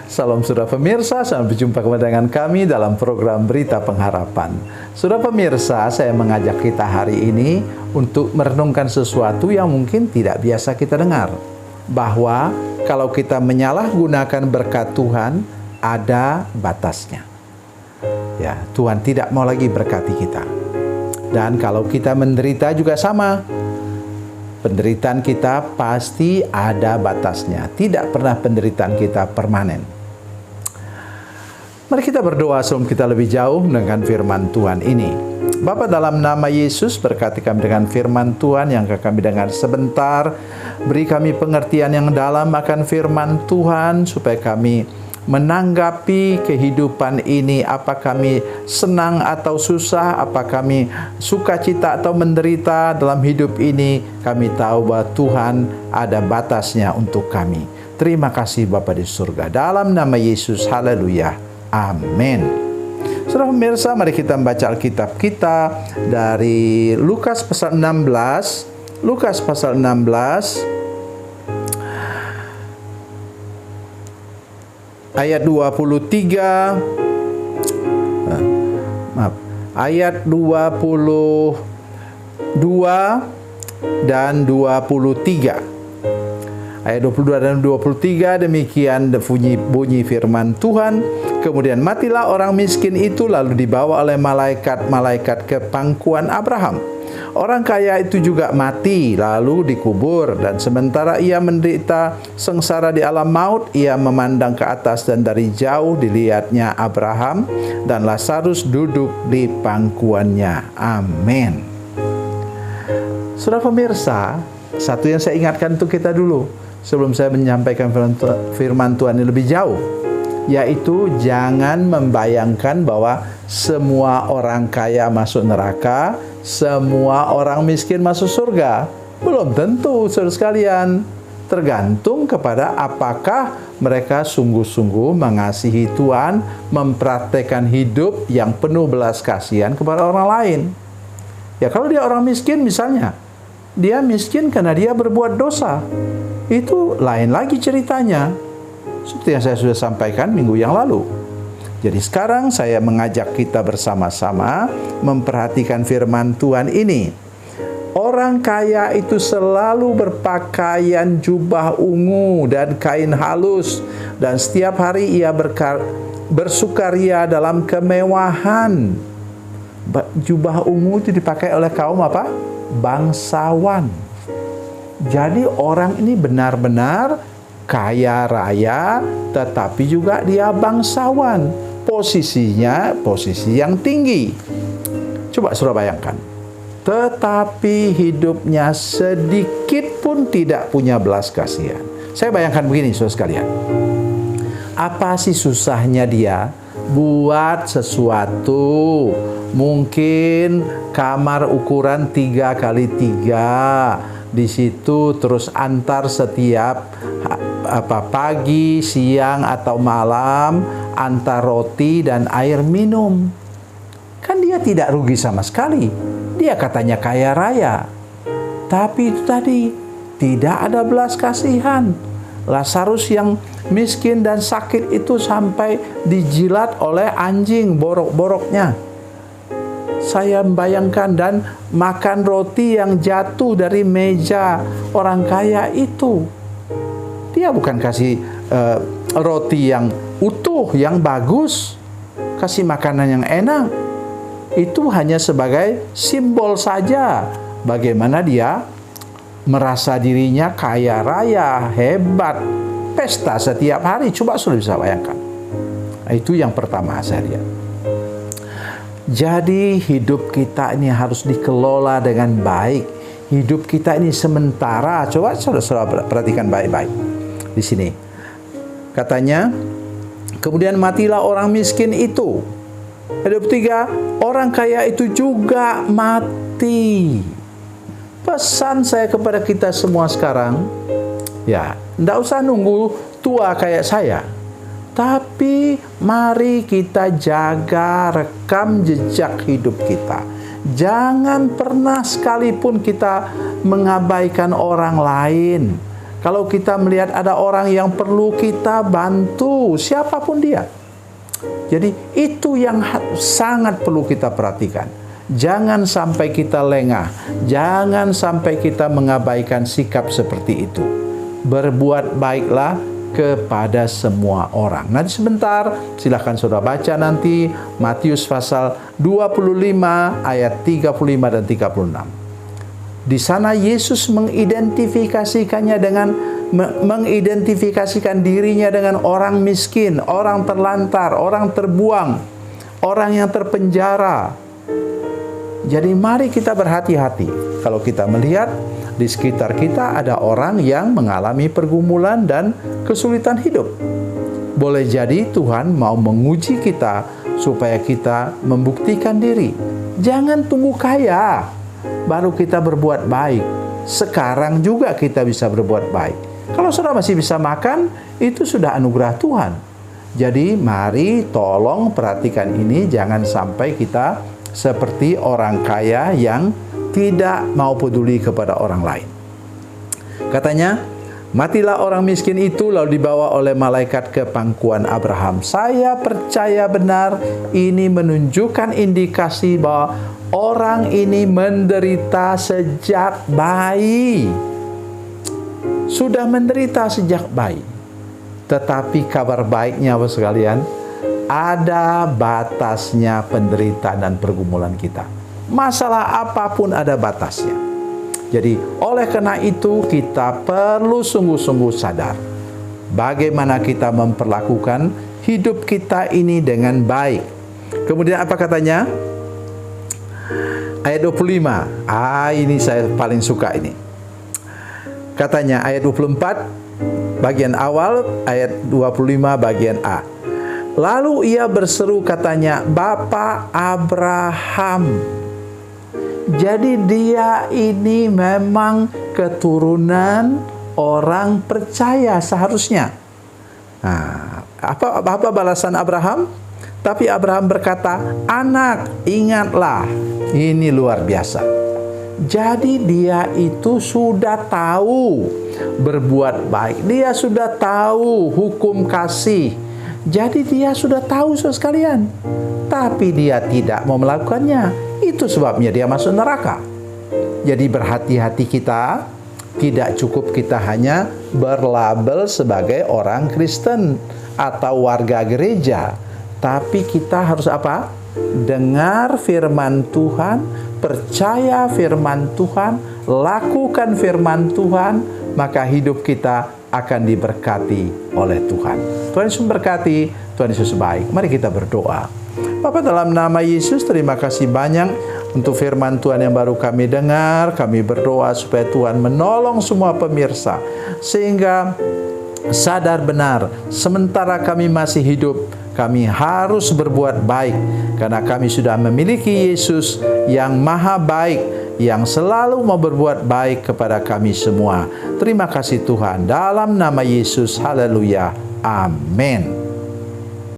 Salam saudara pemirsa, sampai berjumpa kembali dengan kami dalam program Berita Pengharapan. Saudara pemirsa, saya mengajak kita hari ini untuk merenungkan sesuatu yang mungkin tidak biasa kita dengar. Bahwa kalau kita menyalahgunakan berkat Tuhan, ada batasnya. Ya, Tuhan tidak mau lagi berkati kita. Dan kalau kita menderita juga sama. Penderitaan kita pasti ada batasnya. Tidak pernah penderitaan kita permanen. Mari kita berdoa sebelum kita lebih jauh dengan firman Tuhan ini. Bapa, dalam nama Yesus, berkati kami dengan firman Tuhan yang akan kami dengar sebentar. Beri kami pengertian yang dalam akan firman Tuhan, supaya kami menanggapi kehidupan ini, apa kami senang atau susah, apa kami sukacita atau menderita dalam hidup ini, kami tahu bahwa Tuhan ada batasnya untuk kami. Terima kasih Bapa di surga. Dalam nama Yesus, haleluya, amin. Saudara pemirsa, mari kita membaca Alkitab kita dari Lukas pasal 16. Lukas pasal 16 ayat 23, ayat 22 dan 23. Ayat 22 dan 23 demikian bunyi firman Tuhan. Kemudian matilah orang miskin itu, lalu dibawa oleh malaikat-malaikat ke pangkuan Abraham. Orang kaya itu juga mati, lalu dikubur. Dan sementara ia menderita sengsara di alam maut, ia memandang ke atas dan dari jauh dilihatnya Abraham dan Lazarus duduk di pangkuannya. Amin. Saudara pemirsa, satu yang saya ingatkan untuk kita dulu sebelum saya menyampaikan firman Tuhan ini lebih jauh, yaitu jangan membayangkan bahwa semua orang kaya masuk neraka, semua orang miskin masuk surga. Belum tentu, saudara sekalian. Tergantung kepada apakah mereka sungguh-sungguh mengasihi Tuhan, mempraktekkan hidup yang penuh belas kasihan kepada orang lain. Ya, kalau dia orang miskin misalnya, dia miskin karena dia berbuat dosa, itu lain lagi ceritanya. Seperti yang saya sudah sampaikan minggu yang lalu. Jadi sekarang saya mengajak kita bersama-sama memperhatikan firman Tuhan ini. Orang kaya itu selalu berpakaian jubah ungu dan kain halus, dan setiap hari ia bersukaria dalam kemewahan. Jubah ungu itu dipakai oleh kaum apa? Bangsawan. Jadi orang ini benar-benar kaya raya, tetapi juga dia bangsawan. Posisinya posisi yang tinggi. Coba saudara bayangkan. Tetapi hidupnya sedikit pun tidak punya belas kasihan. Saya bayangkan begini saudara sekalian. Apa sih susahnya dia buat sesuatu? Mungkin kamar ukuran 3x3. Di situ terus antar setiap pagi, siang atau malam, antar roti dan air minum. Kan dia tidak rugi sama sekali. Dia katanya kaya raya. Tapi itu tadi tidak ada belas kasihan. Lazarus yang miskin dan sakit itu sampai dijilat oleh anjing borok-boroknya. Saya membayangkan, dan makan roti yang jatuh dari meja orang kaya itu. Dia bukan kasih roti yang utuh, yang bagus, kasih makanan yang enak. Itu hanya sebagai simbol saja bagaimana dia merasa dirinya kaya raya, hebat, pesta setiap hari. Coba sudah bisa bayangkan. Itu yang pertama saya lihat. Jadi hidup kita ini harus dikelola dengan baik. Hidup kita ini sementara. Coba saudara perhatikan baik-baik. Di sini katanya, kemudian matilah orang miskin itu. Ayat 23, orang kaya itu juga mati. Pesan saya kepada kita semua sekarang, ya, tidak usah nunggu tua kayak saya. Tapi mari kita jaga rekam jejak hidup kita. Jangan pernah sekalipun kita mengabaikan orang lain. Kalau kita melihat ada orang yang perlu kita bantu, siapapun dia. Jadi itu yang sangat perlu kita perhatikan. Jangan sampai kita lengah, jangan sampai kita mengabaikan sikap seperti itu. Berbuat baiklah kepada semua orang. Nanti sebentar, silahkan saudara baca nanti Matius pasal 25 ayat 35 dan 36. Di sana Yesus mengidentifikasikannya mengidentifikasikan dirinya dengan orang miskin, orang terlantar, orang terbuang, orang yang terpenjara. Jadi mari kita berhati-hati kalau kita melihat di sekitar kita ada orang yang mengalami pergumulan dan kesulitan hidup. Boleh jadi Tuhan mau menguji kita supaya kita membuktikan diri. Jangan tunggu kaya baru kita berbuat baik. Sekarang juga kita bisa berbuat baik. Kalau saudara masih bisa makan, itu sudah anugerah Tuhan. Jadi mari tolong perhatikan ini, jangan sampai kita seperti orang kaya yang tidak mau peduli kepada orang lain. Katanya, matilah orang miskin itu lalu dibawa oleh malaikat ke pangkuan Abraham. Saya percaya benar ini menunjukkan indikasi bahwa orang ini menderita sejak bayi. Sudah menderita sejak bayi. Tetapi kabar baiknya Bapak sekalian, ada batasnya penderitaan dan pergumulan kita. Masalah apapun ada batasnya. Jadi oleh karena itu kita perlu sungguh-sungguh sadar bagaimana kita memperlakukan hidup kita ini dengan baik. Kemudian apa katanya? Ayat 25. Ini saya paling suka ini. Katanya ayat 24 bagian awal, ayat 25 bagian A. Lalu ia berseru katanya, Bapa Abraham. Jadi dia ini memang keturunan orang percaya seharusnya. Nah, apa balasan Abraham? Tapi Abraham berkata, anak, ingatlah. Ini luar biasa. Jadi dia itu sudah tahu berbuat baik. Dia sudah tahu hukum kasih. Jadi dia sudah tahu sekalian. Tapi dia tidak mau melakukannya. Itu sebabnya dia masuk neraka. Jadi berhati-hati kita. Tidak cukup kita hanya berlabel sebagai orang Kristen atau warga gereja. Tapi kita harus apa? Dengar firman Tuhan, percaya firman Tuhan, lakukan firman Tuhan, maka hidup kita akan diberkati oleh Tuhan. Tuhan Yesus memberkati, Tuhan Yesus baik. Mari kita berdoa. Bapa, dalam nama Yesus, terima kasih banyak untuk firman Tuhan yang baru kami dengar. Kami berdoa supaya Tuhan menolong semua pemirsa, sehingga sadar benar, sementara kami masih hidup, kami harus berbuat baik, karena kami sudah memiliki Yesus yang maha baik, yang selalu mau berbuat baik kepada kami semua. Terima kasih Tuhan, dalam nama Yesus, haleluya, amin.